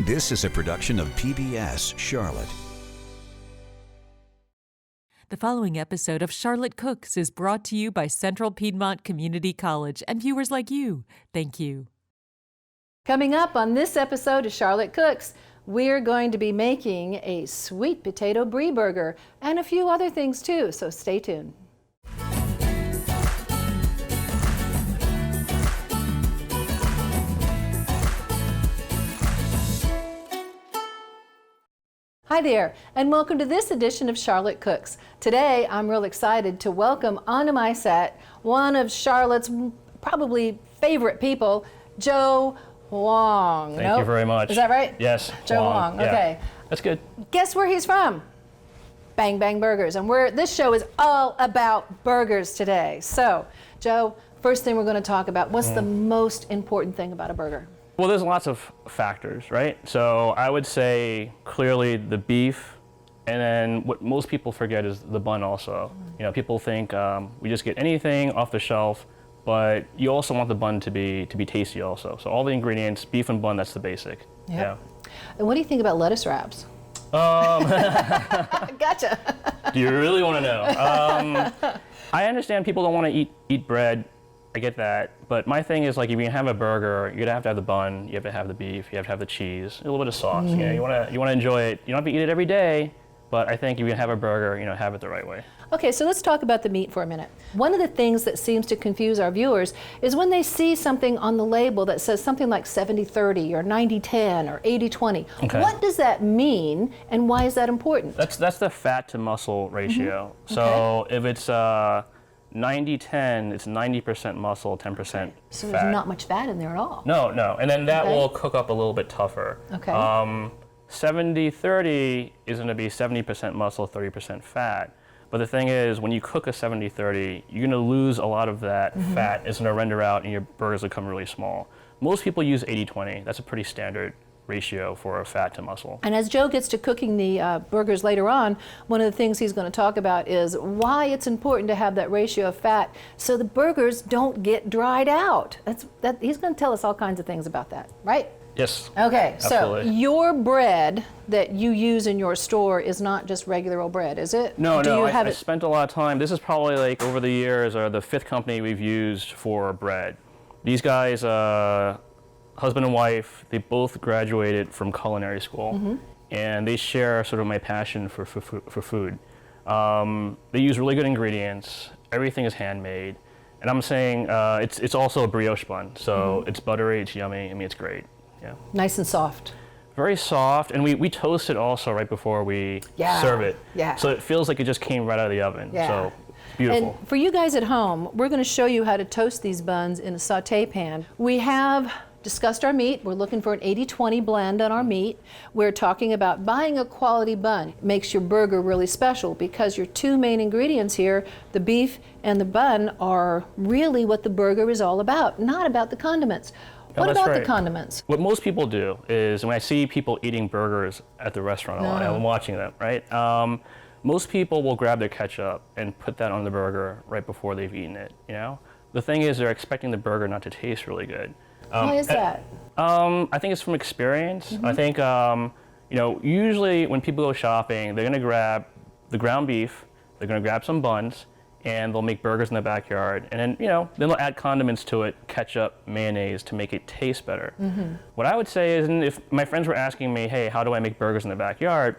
This is a production of PBS Charlotte. The following episode of Charlotte Cooks is brought to you by Central Piedmont Community College and viewers like you. Thank you. Coming up on this episode of Charlotte Cooks, we're going to be making a sweet potato brie burger and a few other things too, so stay tuned. Hi there, and welcome to this edition of Charlotte Cooks. Today, I'm real excited to welcome onto my set one of Charlotte's probably favorite people, Joe Huang. Thank you very much. Is that right? Yes. Joe Huang. Yeah. Okay. That's good. Guess where he's from? Bang Bang Burgers. And this show is all about burgers today. So, Joe, first thing we're going to talk about, what's the most important thing about a burger? Well, there's lots of factors, right? So I would say clearly the beef, and then what most people forget is the bun also. You know, people think we just get anything off the shelf, but you also want the bun to be tasty also. So all the ingredients, beef and bun, that's the basic. Yep. Yeah. And what do you think about lettuce wraps? Gotcha. Do you really want to know? I understand people don't want to eat bread. I get that, but my thing is, like, if you have a burger, you're gonna have to have the bun, you have to have the beef, you have to have the cheese, a little bit of sauce. You know, you wanna enjoy it. You don't have to eat it every day, but I think if you have a burger, you know, have it the right way. Okay, so let's talk about the meat for a minute. One of the things that seems to confuse our viewers is when they see something on the label that says something like 70-30 or 90-10 or 80-20. Okay. What does that mean, and why is that important? That's the fat to muscle ratio. So if it's 90-10, it's 90% muscle, 10% fat. So there's not much fat in there at all. No, and then that will cook up a little bit tougher. Okay. 70-30 is going to be 70% muscle, 30% fat. But the thing is, when you cook a 70-30, you're going to lose a lot of that fat. It's going to render out and your burgers will become really small. Most people use 80-20. That's a pretty standard ratio for a fat to muscle. And as Joe gets to cooking the burgers later on, one of the things he's going to talk about is why it's important to have that ratio of fat so the burgers don't get dried out. He's going to tell us all kinds of things about that, right? Yes. Okay, absolutely. So your bread that you use in your store is not just regular old bread, is it? No, I spent a lot of time. This is probably, like, over the years, the fifth company we've used for bread. These guys, husband and wife, they both graduated from culinary school, and they share sort of my passion for food. They use really good ingredients. Everything is handmade, and I'm saying it's also a brioche bun, so it's buttery, it's yummy. I mean, it's great. Yeah. Nice and soft. Very soft, and we toast it also right before we serve it. Yeah. So it feels like it just came right out of the oven. Yeah. So it's beautiful. And for you guys at home, we're going to show you how to toast these buns in a saute pan. We have discussed our meat. We're looking for an 80-20 blend on our meat. We're talking about buying a quality bun. It makes your burger really special because your two main ingredients here, the beef and the bun, are really what the burger is all about, not about the condiments. What about the condiments? What most people do is, when I see people eating burgers at the restaurant a lot, I'm watching them, right? Most people will grab their ketchup and put that on the burger right before they've eaten it, you know? The thing is, they're expecting the burger not to taste really good. Why is that? I think it's from experience. I think, you know, usually when people go shopping, they're gonna grab the ground beef, they're gonna grab some buns, and they'll make burgers in the backyard. And then, you know, then they'll add condiments to it, ketchup, mayonnaise, to make it taste better. What I would say is, and if my friends were asking me, hey, how do I make burgers in the backyard?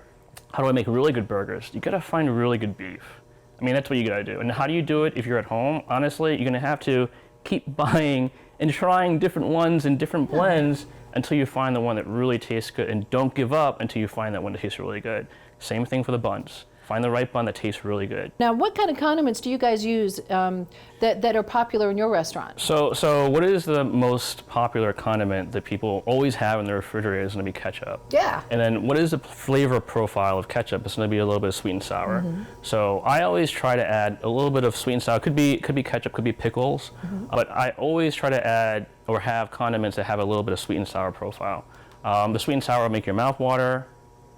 How do I make really good burgers? You gotta find really good beef. I mean, that's what you gotta do. And how do you do it if you're at home? Honestly, you're gonna have to keep buying and trying different ones and different blends until you find the one that really tastes good. And don't give up until you find that one that tastes really good. Same thing for the buns. Find the right bun that tastes really good. Now, what kind of condiments do you guys use that are popular in your restaurant? So what is the most popular condiment that people always have in their refrigerator is going to be ketchup. Yeah. And then what is the flavor profile of ketchup? It's going to be a little bit of sweet and sour. So I always try to add a little bit of sweet and sour. Could be ketchup, could be pickles. But I always try to add or have condiments that have a little bit of sweet and sour profile. The sweet and sour will make your mouth water,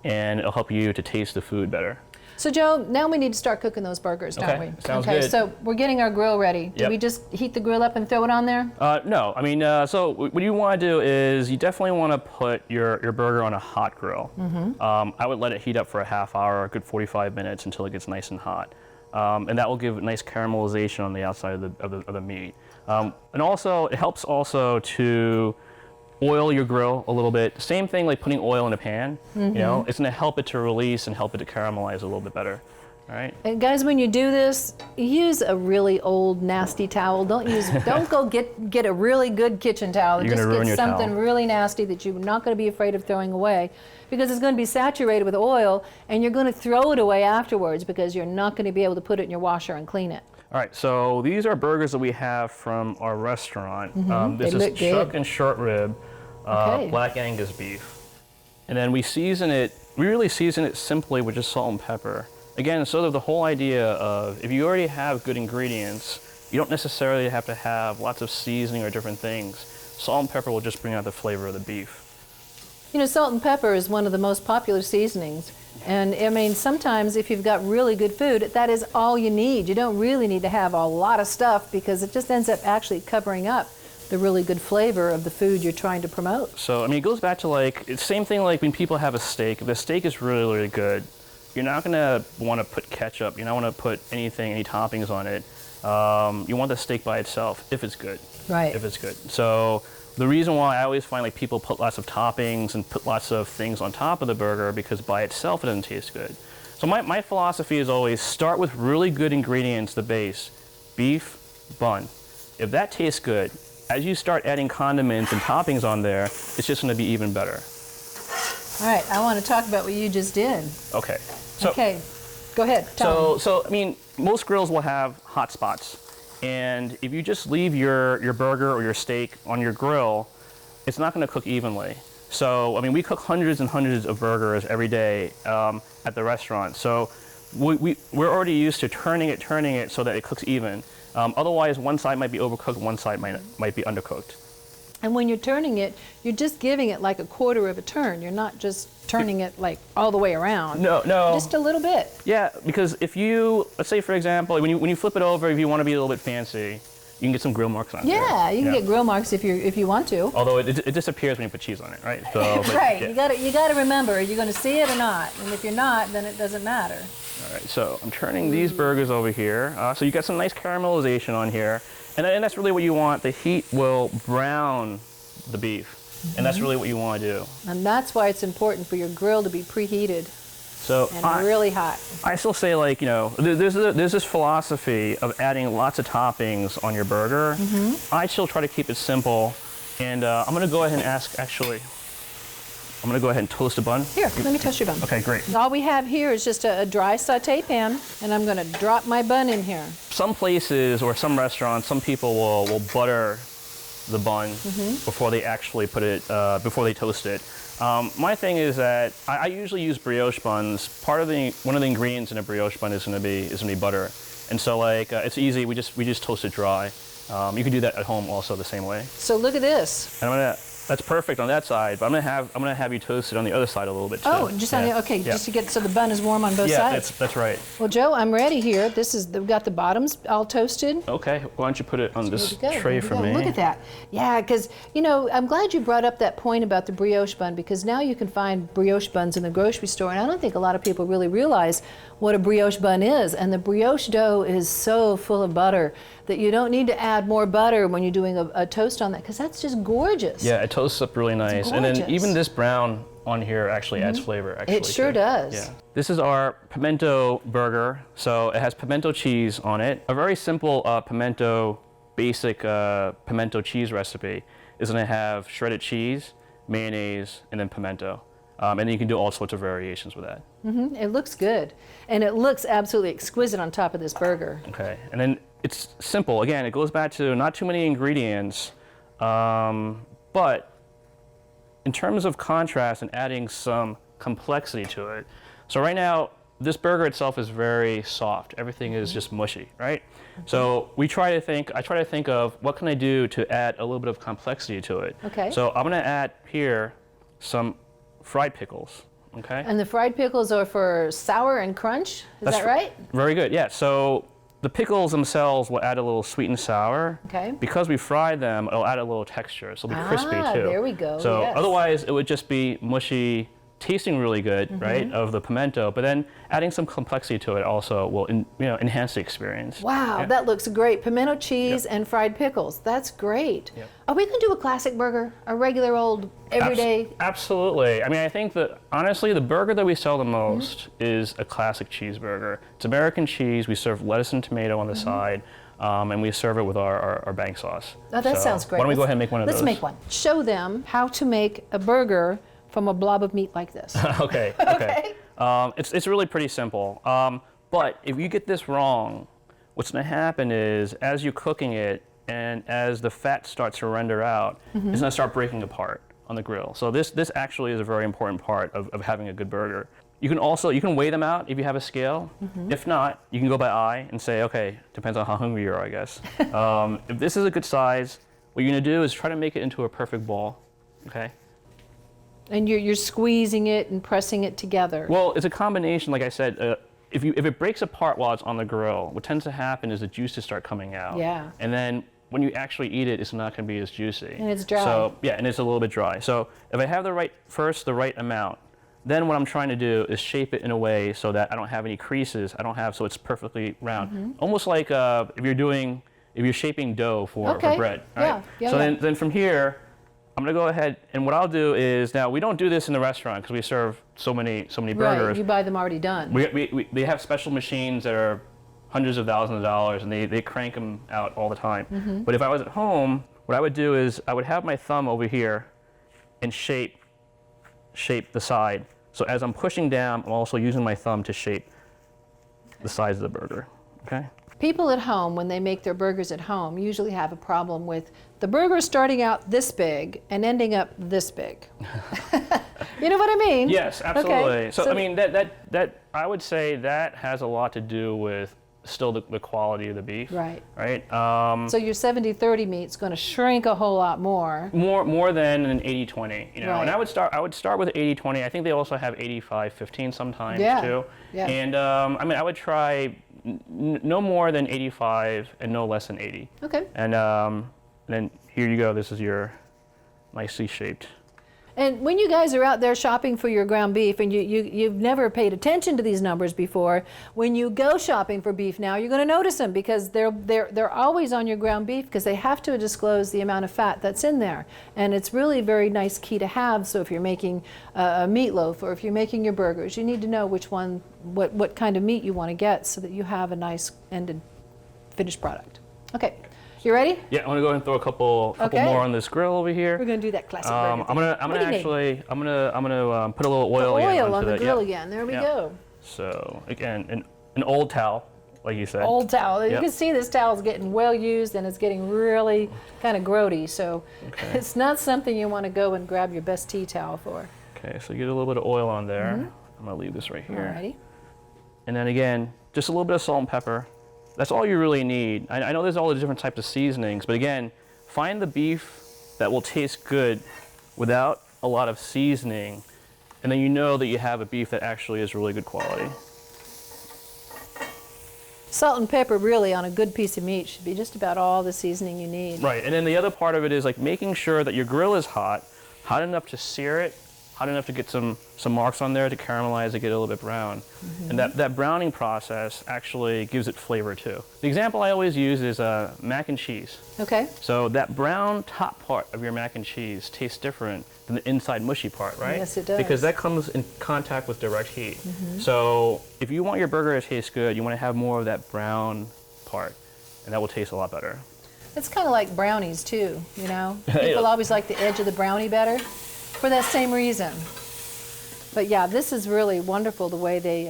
and it'll help you to taste the food better. So Joe, now we need to start cooking those burgers, don't we? Sounds okay, good. so we're getting our grill ready. Do Yep. we just heat the grill up and throw it on there? No, I mean, so what you want to do is you definitely want to put your burger on a hot grill. I would let it heat up for a half hour, a good 45 minutes until it gets nice and hot. And that will give a nice caramelization on the outside of the meat. And also, it helps also to oil your grill a little bit. Same thing like putting oil in a pan, you know, it's gonna help it to release and help it to caramelize a little bit better, all right? And guys, when you do this, use a really old nasty towel. Don't go get a really good kitchen towel. You're Just gonna ruin get your something towel. really nasty that you're not gonna be afraid of throwing away, because it's gonna be saturated with oil and you're gonna throw it away afterwards because you're not gonna be able to put it in your washer and clean it. All right, so these are burgers that we have from our restaurant. This They is look good. chuck and short rib, Okay. black Angus beef. And then we really season it simply with just salt and pepper. Again, sort of the whole idea of if you already have good ingredients, you don't necessarily have to have lots of seasoning or different things. Salt and pepper will just bring out the flavor of the beef. You know, salt and pepper is one of the most popular seasonings. And I mean, sometimes if you've got really good food, that is all you need. You don't really need to have a lot of stuff because it just ends up actually covering up the really good flavor of the food you're trying to promote. So, I mean, it goes back to like, it's the same thing like when people have a steak. If the steak is really, really good, you're not gonna wanna put ketchup, you're not wanna put any toppings on it. You want the steak by itself if it's good. Right. If it's good. So, the reason why I always find like people put lots of toppings and put lots of things on top of the burger because by itself it doesn't taste good. So my philosophy is always start with really good ingredients, the base, beef, bun. If that tastes good, as you start adding condiments and toppings on there, it's just gonna be even better. All right, I want to talk about what you just did. Okay. So, Okay, go ahead. Tell me. So I mean, most grills will have hot spots. And if you just leave your burger or your steak on your grill, it's not going to cook evenly. So, I mean, we cook hundreds and hundreds of burgers every day at the restaurant. So we're already used to turning it so that it cooks even. Otherwise, one side might be overcooked, one side might be undercooked. And when you're turning it, you're just giving it like a quarter of a turn. You're not just turning it like all the way around. No. Just a little bit. Yeah, because if you, let's say for example, when you flip it over, if you want to be a little bit fancy, you can get some grill marks on it. Yeah, you can get grill marks if you want to. Although it disappears when you put cheese on it, right? So, but, Right. yeah. You gotta remember, are you going to see it or not? And if you're not, then it doesn't matter. All right, so I'm turning these burgers over here. So you got some nice caramelization on here, and that's really what you want. The heat will brown the beef, and that's really what you want to do. And that's why it's important for your grill to be preheated So and really hot. I still say, like, you know, there's this philosophy of adding lots of toppings on your burger. I still try to keep it simple, and I'm going to go ahead and I'm going to go ahead and toast a bun. Here, let me toast your bun. Okay, great. All we have here is just a dry saute pan, and I'm going to drop my bun in here. Some places or some restaurants, some people will butter the bun before they actually put it, before they toast it. My thing is that I usually use brioche buns. One of the ingredients in a brioche bun is going to be butter, and so like it's easy. We just toast it dry. You can do that at home also the same way. So look at this. And that's perfect on that side, but I'm gonna have you toast it on the other side a little bit too. Oh, just on the, okay, Yeah. just to get so the bun is warm on both Yeah, sides. that's right. Well, Joe, I'm ready here. We've got the bottoms all toasted. Okay, why don't you put it on this Here we go, tray here we for go. me? Look at that. Yeah, because, you know, I'm glad you brought up that point about the brioche bun, because now you can find brioche buns in the grocery store, and I don't think a lot of people really realize what a brioche bun is. And the brioche dough is so full of butter that you don't need to add more butter when you're doing a toast on that, because that's just gorgeous. Yeah, it toasts up really nice. And then gorgeous. even this brown on here actually adds flavor. Actually, It sure too. does. Yeah. This is our pimento burger. So it has pimento cheese on it. A very simple basic pimento cheese recipe is going to have shredded cheese, mayonnaise, and then pimento. And then you can do all sorts of variations with that. It looks good, and it looks absolutely exquisite on top of this burger. Okay, and then it's simple. Again, it goes back to not too many ingredients, but in terms of contrast and adding some complexity to it. So right now, this burger itself is very soft. Everything is just mushy, right? So I try to think of what can I do to add a little bit of complexity to it. Okay. So I'm gonna add here some fried pickles. Okay. And the fried pickles are for sour and crunch, is that right? Very good, yeah. So the pickles themselves will add a little sweet and sour. Okay. Because we fry them, it'll add a little texture, so it'll be crispy too. There we go. So yes. otherwise, it would just be mushy, tasting really good, right, of the pimento, but then adding some complexity to it also will enhance the experience. Wow, Yeah. that looks great. Pimento cheese and fried pickles. That's great. Yep. Are we going to do a classic burger? A regular old, everyday? Absolutely. I mean, I think that, honestly, the burger that we sell the most is a classic cheeseburger. It's American cheese. We serve lettuce and tomato on the side, and we serve it with our bank sauce. Oh, that sounds great. Why don't we go ahead and make one of those? Let's make one. Show them how to make a burger from a blob of meat like this. Okay. It's really pretty simple. But if you get this wrong, what's going to happen is, as you're cooking it and as the fat starts to render out, it's going to start breaking apart on the grill. So this actually is a very important part of having a good burger. You can weigh them out if you have a scale. If not, you can go by eye and say, okay, depends on how hungry you are, I guess. If this is a good size, what you're going to do is try to make it into a perfect ball. Okay. And you're squeezing it and pressing it together. Well, it's a combination, like I said. If it breaks apart while it's on the grill, what tends to happen is the juices start coming out. Yeah. And then when you actually eat it, it's not going to be as juicy. And it's dry. So yeah, and it's a little bit dry. So if I have the right amount, then what I'm trying to do is shape it in a way so that I don't have any creases. So it's perfectly round. Almost like if you're shaping dough for bread. Right? Yeah. So then from here, I'm gonna go ahead, and what I'll do is, now we don't do this in the restaurant because we serve so many burgers. Right, you buy them already done. They have special machines that are hundreds of thousands of dollars, and they crank them out all the time. But if I was at home, what I would do is I would have my thumb over here and shape the side. So as I'm pushing down, I'm also using my thumb to shape the size of the burger. Okay. People at home, when they make their burgers at home, usually have a problem with the burger starting out this big and ending up this big. You know what I mean? Yes, absolutely. Okay. So I mean, that I would say that has a lot to do with still the quality of the beef. Right. Right. So your 70-30 meat's going to shrink a whole lot more. More than an 80-20, you know. Right. And I would start with 80-20. I think they also have 85-15 sometimes too. Yeah. And I mean, I would try no more than 85 and no less than 80. Okay. And then here you go. This is your nicely shaped. And when you guys are out there shopping for your ground beef, and you've never paid attention to these numbers before, when you go shopping for beef now, you're going to notice them, because they're always on your ground beef, because they have to disclose the amount of fat that's in there. And it's really a very nice key to have. So if you're making a meatloaf, or if you're making your burgers, you need to know which one, what kind of meat you want to get, so that you have a nice ended finished product. Okay. You ready? Yeah, I'm gonna go ahead and throw a couple more on this grill over here. We're gonna do that classic burger I'm gonna put a little oil on the grill again. There we go. So again, an old towel, like you said. Old towel. You can see this towel's getting well used, and it's getting really kind of grody. So it's not something you want to go and grab your best tea towel for. Okay, so get a little bit of oil on there. I'm gonna leave this right here. Alrighty. And then again, just a little bit of salt and pepper. That's all you really need. I know there's all the different types of seasonings, but again, find the beef that will taste good without a lot of seasoning, and then you know that you have a beef that actually is really good quality. Salt and pepper really on a good piece of meat should be just about all the seasoning you need. Right, and then the other part of it is like making sure that your grill is hot enough to sear it, hot enough to get some marks on there to caramelize, to get a little bit brown. And that browning process actually gives it flavor too. The example I always use is mac and cheese. Okay. So that brown top part of your mac and cheese tastes different than the inside mushy part, right? Yes, it does. Because that comes in contact with direct heat. So if you want your burger to taste good, you want to have more of that brown part, and that will taste a lot better. It's kind of like brownies too, you know? People always like the edge of the brownie better for that same reason. But yeah, this is really wonderful, the way they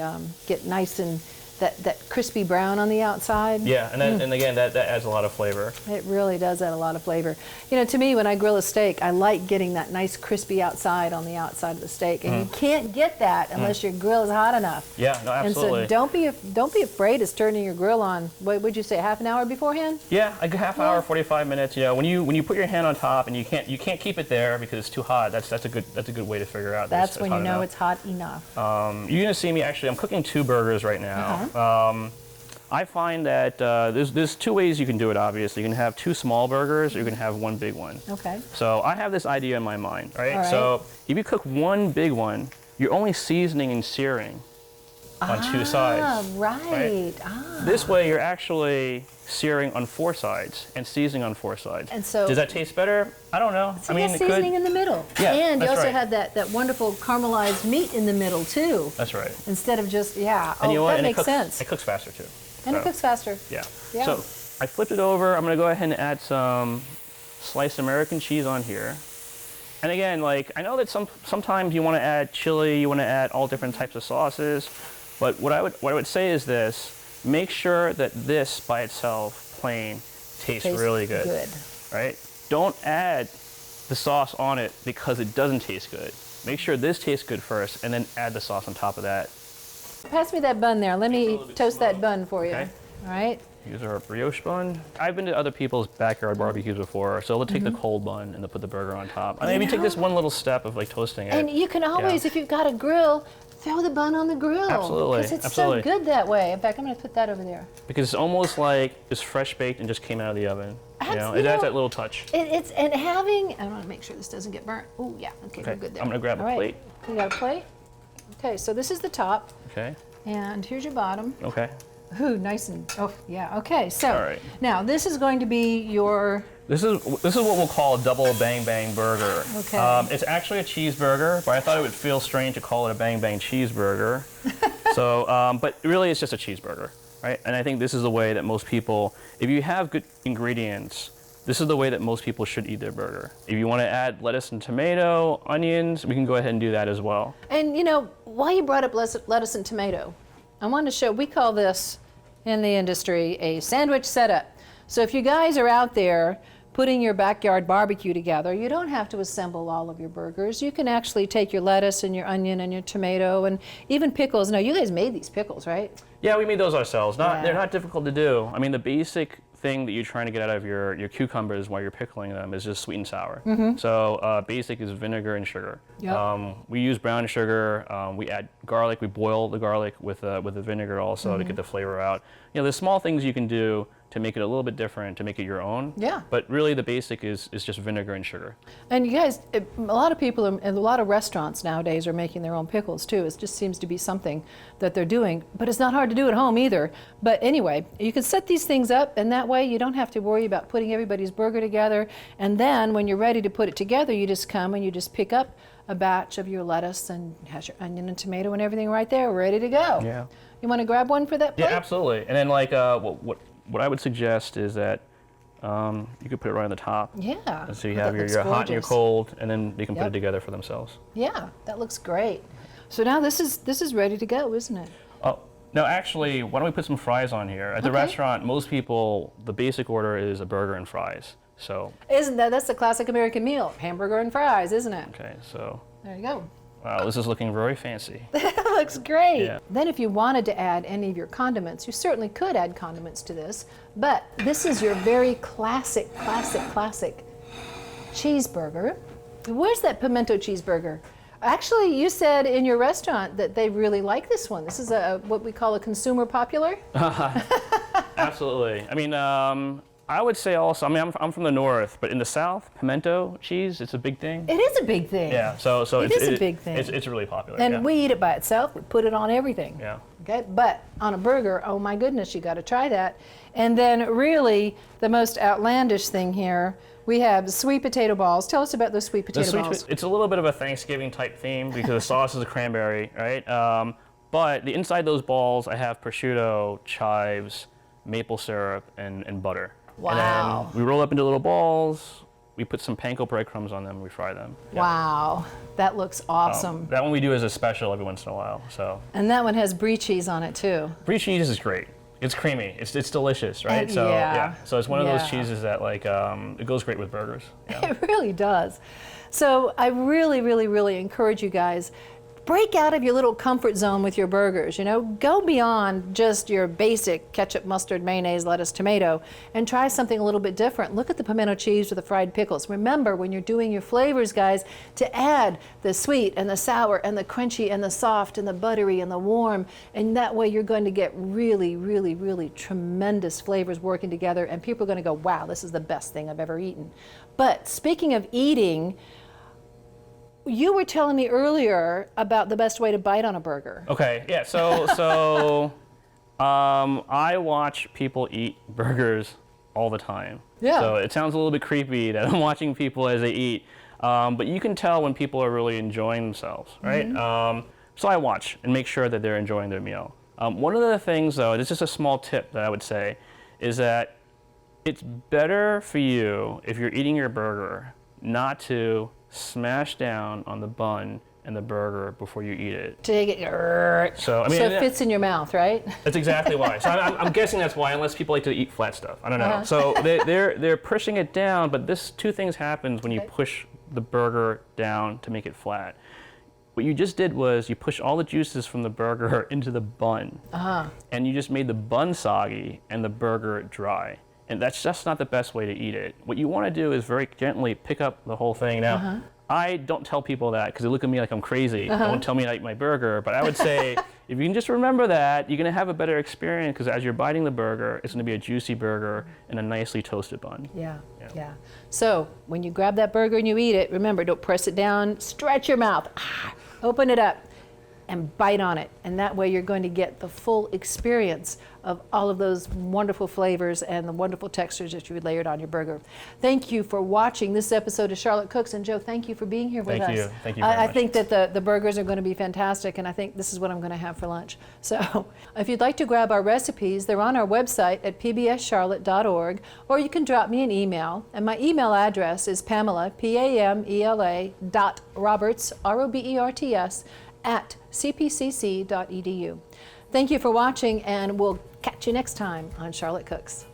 get nice and that crispy brown on the outside. Yeah, and again, that adds a lot of flavor. It really does add a lot of flavor. You know, to me, when I grill a steak, I like getting that nice crispy outside on the outside of the steak, and you can't get that unless your grill is hot enough. Yeah, no, absolutely. And so don't be afraid of turning your grill on. What would you say, half an hour beforehand? Yeah, a half hour, 45 minutes. You know, when you put your hand on top and you can't keep it there because it's too hot. That's a good way to figure out. That's it's when you know enough. it's hot enough. You're gonna see me actually. I'm cooking 2 burgers right now. I find that there's 2 ways you can do it, obviously. You can have 2 small burgers, or you can have 1 big one. Okay. So I have this idea in my mind, right? All right. So if you cook 1 big one, you're only seasoning and searing on 2 sides. Right. This way, you're actually searing on 4 sides and seasoning on 4 sides. And so, does that taste better? I don't know. So I mean, you have it seasoning could. in the middle. Yeah, and you that's also right. had that wonderful caramelized meat in the middle, too. That's right. Instead of just, And you know what? that And makes sense. It cooks faster, too. And it So, cooks faster. Yeah. Yeah. So I flipped it over. I'm going to go ahead and add some sliced American cheese on here. And again, like, I know that sometimes you want to add chili, you want to add all different types of sauces, but what I would say is this: make sure that this by itself, plain, tastes really good. Right? Don't add the sauce on it because it doesn't taste good. Make sure this tastes good first, and then add the sauce on top of that. Pass me that bun there. Let me toast that bun for you. Okay. All right. Use our brioche bun. I've been to other people's backyard barbecues before, so they'll take the cold bun and they'll put the burger on top. And maybe take this one little step of like toasting it. And you can always, if you've got a grill, throw the bun on the grill. Absolutely, Because it's absolutely. so good that way. In fact, I'm going to put that over there. Because it's almost like it's fresh baked and just came out of the oven. You know, it adds that little touch. It's and having. I want to make sure this doesn't get burnt. Oh yeah. Okay, we're good there. I'm gonna grab a plate. You got a plate? Okay, so this is the top, Okay. and here's your bottom. Okay. Ooh, nice and yeah. Okay, so All right. now this is going to be your. This is what we'll call a double bang bang burger. Okay. It's actually a cheeseburger, but I thought it would feel strange to call it a bang bang cheeseburger. So, but really, it's just a cheeseburger, right? And I think this is the way that most people, if you have good ingredients, this is the way that most people should eat their burger. If you want to add lettuce and tomato, onions, we can go ahead and do that as well. And you know, while you brought up lettuce and tomato, I wanted to show, we call this in the industry a sandwich setup. So if you guys are out there putting your backyard barbecue together, you don't have to assemble all of your burgers. You can actually take your lettuce and your onion and your tomato and even pickles. Now, you guys made these pickles, right? Yeah, we made those ourselves. Yeah. They're not difficult to do. I mean, the basic thing that you're trying to get out of your cucumbers while you're pickling them is just sweet and sour. So basic is vinegar and sugar. Yep. We use brown sugar. We add garlic. We boil the garlic with the vinegar also to get the flavor out. You know, there's small things you can do to make it a little bit different, to make it your own. Yeah. But really the basic is just vinegar and sugar. And you guys, a lot of people, and a lot of restaurants nowadays are making their own pickles too. It just seems to be something that they're doing, but it's not hard to do at home either. But anyway, you can set these things up, and that way you don't have to worry about putting everybody's burger together. And then when you're ready to put it together, you just come and you just pick up a batch of your lettuce and has your onion and tomato and everything right there, ready to go. Yeah. You want to grab one for that plate? Yeah, absolutely. And then like what I would suggest is that you could put it right on the top. Yeah. And so you Oh, have that your looks hot and your gorgeous. cold, and then they can put Yep. it together for themselves. Yeah, that looks great. So now this is ready to go, isn't it? Oh, no, actually, why don't we put some fries on here? At the Okay. restaurant, most people, the basic order is a burger and fries. So, Isn't that's the classic American meal? Hamburger and fries, isn't it? okay, so, There you go. wow, this is looking very fancy. That looks great. Yeah. Then if you wanted to add any of your condiments, you certainly could add condiments to this, but this is your very classic cheeseburger. Where's that pimento cheeseburger? Actually, you said in your restaurant that they really like this one. This is what we call a consumer popular. Absolutely. I mean, I would say also, I mean, I'm from the north, but in the south, pimento cheese, it's a big thing. It is a big thing. Yeah, so It is a big thing. It's really popular. And yeah. we eat it by itself. We put it on everything. Yeah. Okay, but on a burger, oh my goodness, you got to try that. And then really the most outlandish thing here, we have sweet potato balls. Tell us about those sweet potato balls. It's a little bit of a Thanksgiving type theme because the sauce is a cranberry, right? But the inside those balls, I have prosciutto, chives, maple syrup, and butter. Wow. And then we roll up into little balls. we put some panko breadcrumbs on them and we fry them. Yeah. Wow, that looks awesome. That one we do as a special every once in a while. So. And that one has brie cheese on it too. Brie cheese is great. It's creamy. It's delicious, right? And so yeah. So it's one of those Yeah. cheeses that like it goes great with burgers. Yeah. It really does. So I really, really, really encourage you guys, break out of your little comfort zone with your burgers. You know, go beyond just your basic ketchup, mustard, mayonnaise, lettuce, tomato, and try something a little bit different. Look at the pimento cheese or the fried pickles. Remember, when you're doing your flavors, guys, to add the sweet and the sour and the crunchy and the soft and the buttery and the warm, and that way you're going to get really, really, really tremendous flavors working together, and people are going to go, wow, this is the best thing I've ever eaten. But speaking of eating, you were telling me earlier about the best way to bite on a burger. Okay, yeah, so I watch people eat burgers all the time. Yeah. So it sounds a little bit creepy that I'm watching people as they eat, but you can tell when people are really enjoying themselves, right? So I watch and make sure that they're enjoying their meal. One of the things, though, this is just a small tip that I would say, is that it's better for you, if you're eating your burger, not to smash down on the bun and the burger before you eat it. To take it, So, I mean, so it fits in your mouth, right? That's exactly why. So I'm guessing that's why, unless people like to eat flat stuff. I don't know. So they're pushing it down, but two things happens when you push the burger down to make it flat. What you just did was you push all the juices from the burger into the bun, and you just made the bun soggy and the burger dry. And that's just not the best way to eat it. What you want to do is very gently pick up the whole thing. Now, I don't tell people that because they look at me like I'm crazy. Don't tell me to eat my burger. But I would say, if you can just remember that, you're going to have a better experience because as you're biting the burger, it's going to be a juicy burger and a nicely toasted bun. Yeah. So when you grab that burger and you eat it, remember, don't press it down, stretch your mouth, open it up, and bite on it. And that way you're going to get the full experience of all of those wonderful flavors and the wonderful textures that you would layered on your burger. Thank you for watching this episode of Charlotte Cooks. And Joe, thank you for being here with us. Thank you very much. I think that the burgers are going to be fantastic, and I think this is what I'm going to have for lunch. So if you'd like to grab our recipes, they're on our website at pbscharlotte.org, or you can drop me an email. And my email address is Pamela, Pamela, .roberts, Roberts, at cpcc.edu. Thank you for watching, and we'll catch you next time on Charlotte Cooks.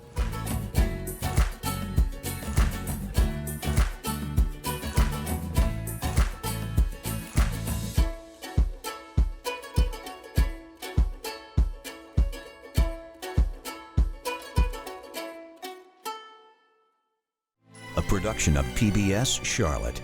A production of PBS Charlotte.